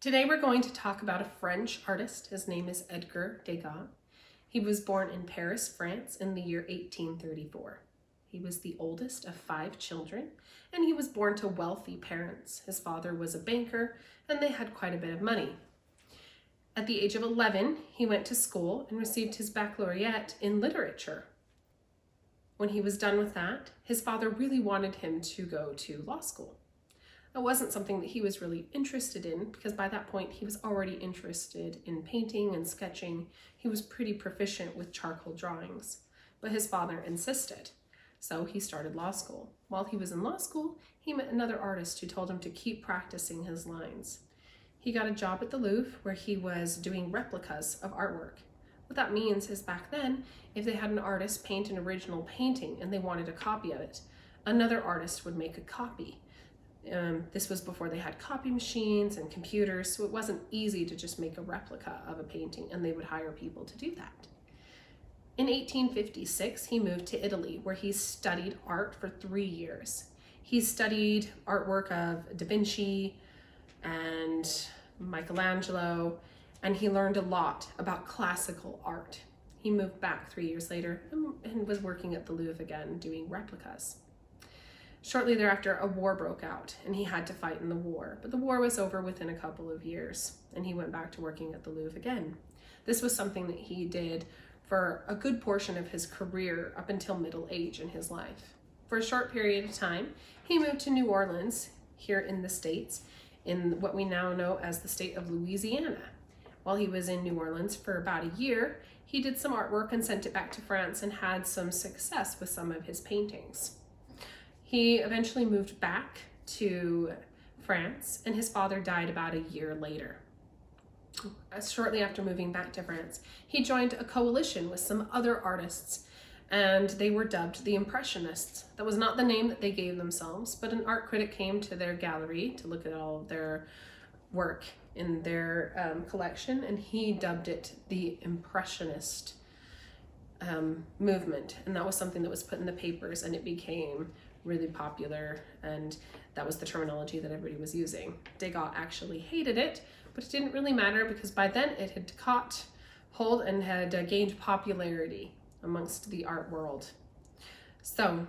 Today we're going to talk about a French artist. His name is Edgar Degas. He was born in Paris, France in the year 1834. He was the oldest of 5 children, and he was born to wealthy parents. His father was a banker, and they had quite a bit of money. At the age of 11, he went to school and received his baccalaureate in literature. When he was done with that, his father really wanted him to go to law school. It wasn't something that he was really interested in because by that point he was already interested in painting and sketching. He was pretty proficient with charcoal drawings, but his father insisted. So he started law school. While he was in law school, he met another artist who told him to keep practicing his lines. He got a job at the Louvre where he was doing replicas of artwork. What that means is back then, if they had an artist paint an original painting and they wanted a copy of it, another artist would make a copy. This was before they had copy machines and computers, so it wasn't easy to just make a replica of a painting, and they would hire people to do that. In 1856, he moved to Italy, where he studied art for 3 years. He studied artwork of Da Vinci and Michelangelo, and he learned a lot about classical art. He moved back 3 years later and was working at the Louvre again, doing replicas. Shortly thereafter, a war broke out, and he had to fight in the war. But the war was over within a couple of years, and he went back to working at the Louvre again. This was something that he did for a good portion of his career up until middle age in his life. For a short period of time, he moved to New Orleans, here in the States, in what we now know as the state of Louisiana. While he was in New Orleans for about a year, he did some artwork and sent it back to France and had some success with some of his paintings. He eventually moved back to France, and his father died about a year later. Shortly after moving back to France, he joined a coalition with some other artists, and they were dubbed the Impressionists. That was not the name that they gave themselves, but an art critic came to their gallery to look at all of their work in their collection, and he dubbed it the Impressionist movement. And that was something that was put in the papers, and it became really popular, and that was the terminology that everybody was using. Degas actually hated it, but it didn't really matter because by then it had caught hold and had gained popularity amongst the art world. So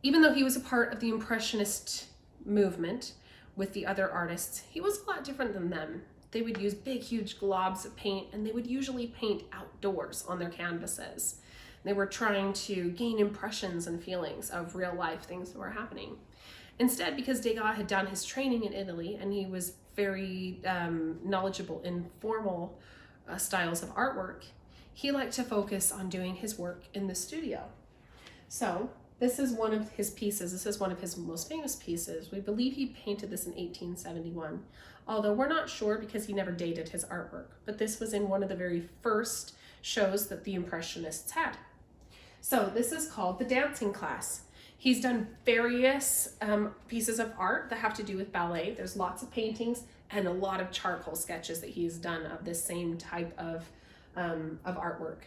even though he was a part of the Impressionist movement with the other artists, he was a lot different than them. They would use big, huge globs of paint, and they would usually paint outdoors on their canvases. They were trying to gain impressions and feelings of real life things that were happening. Instead, because Degas had done his training in Italy and he was very knowledgeable in formal styles of artwork, he liked to focus on doing his work in the studio. So this is one of his pieces. This is one of his most famous pieces. We believe he painted this in 1871, although we're not sure because he never dated his artwork. But this was in one of the very first shows that the Impressionists had. So this is called The Dancing Class. He's done various pieces of art that have to do with ballet. There's lots of paintings and a lot of charcoal sketches that he's done of this same type of artwork.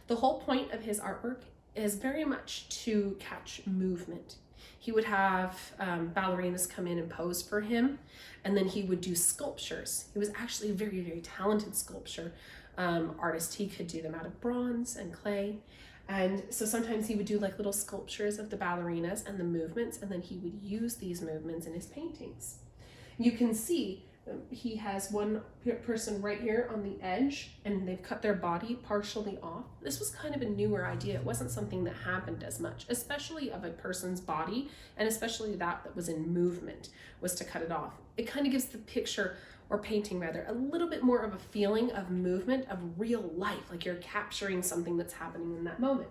The whole point of his artwork is very much to catch movement. He would have ballerinas come in and pose for him, and then he would do sculptures. He was actually a very, very talented sculpture artist. He could do them out of bronze and clay. And so sometimes he would do like little sculptures of the ballerinas and the movements, and then he would use these movements in his paintings. You can see he has one person right here on the edge, and they've cut their body partially off. This was kind of a newer idea. It wasn't something that happened as much, especially of a person's body, and especially that was in movement, was to cut it off. It kind of gives the picture, or painting rather, a little bit more of a feeling of movement, of real life, like you're capturing something that's happening in that moment.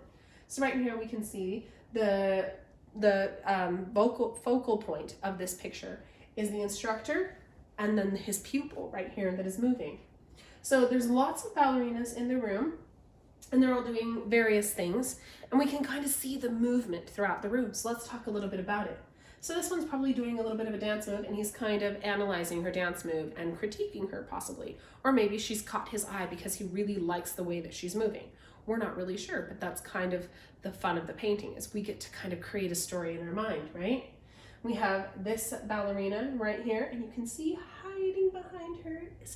So right here we can see the focal point of this picture is the instructor, and then his pupil right here that is moving. So there's lots of ballerinas in the room, and they're all doing various things, and we can kind of see the movement throughout the room. So let's talk a little bit about it. So this one's probably doing a little bit of a dance move, and he's kind of analyzing her dance move and critiquing her possibly. Or maybe she's caught his eye because he really likes the way that she's moving. We're not really sure, but that's kind of the fun of the painting, is we get to kind of create a story in our mind, right? We have this ballerina right here, and you can see hiding behind her is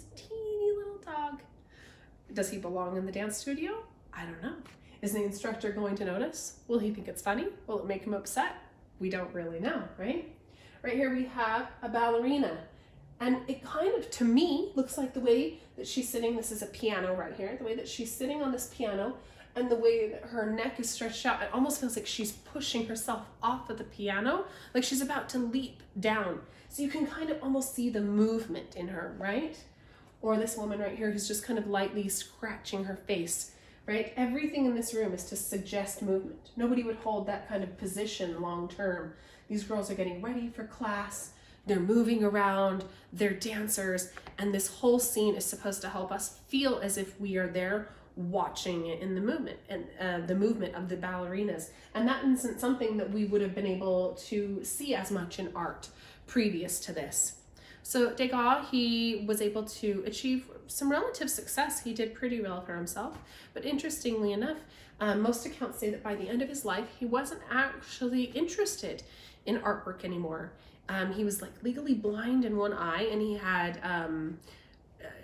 Does he belong in the dance studio? I don't know. Is the instructor going to notice? Will he think it's funny? Will it make him upset? We don't really know, right? Right here we have a ballerina. And it kind of, to me, looks like the way that she's sitting. This is a piano right here. The way that she's sitting on this piano and the way that her neck is stretched out, it almost feels like she's pushing herself off of the piano, like she's about to leap down. So you can kind of almost see the movement in her, right? Or this woman right here who's just kind of lightly scratching her face, right? Everything in this room is to suggest movement. Nobody would hold that kind of position long term. These girls are getting ready for class. They're moving around, they're dancers, and this whole scene is supposed to help us feel as if we are there watching it in the movement and the movement of the ballerinas. And that isn't something that we would have been able to see as much in art previous to this. So Degas, he was able to achieve some relative success. He did pretty well for himself, but interestingly enough, most accounts say that by the end of his life, he wasn't actually interested in artwork anymore. He was like legally blind in one eye, and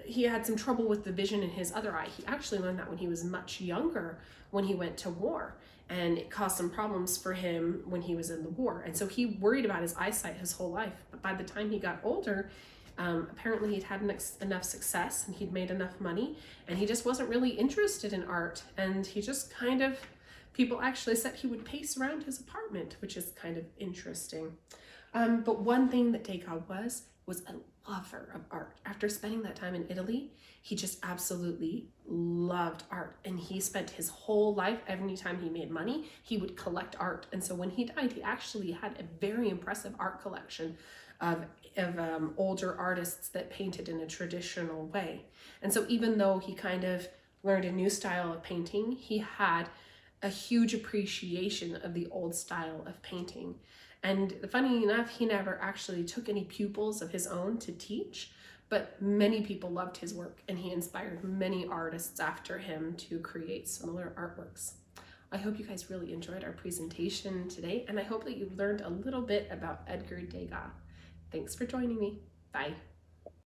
he had some trouble with the vision in his other eye. He actually learned that when he was much younger, when he went to war, and it caused some problems for him when he was in the war. And so he worried about his eyesight his whole life. But by the time he got older, apparently he'd had enough success and he'd made enough money, and he just wasn't really interested in art. And he just kind of, people actually said he would pace around his apartment, which is kind of interesting. But one thing that Degas was a lover of art. After spending that time in Italy, he just absolutely loved art, and he spent his whole life, every time he made money, he would collect art. And so when he died, he actually had a very impressive art collection of older artists that painted in a traditional way. And so even though he kind of learned a new style of painting, he had a huge appreciation of the old style of painting. And funny enough, he never actually took any pupils of his own to teach, but many people loved his work, and he inspired many artists after him to create similar artworks. I hope you guys really enjoyed our presentation today, and I hope that you learned a little bit about Edgar Degas. Thanks for joining me. Bye.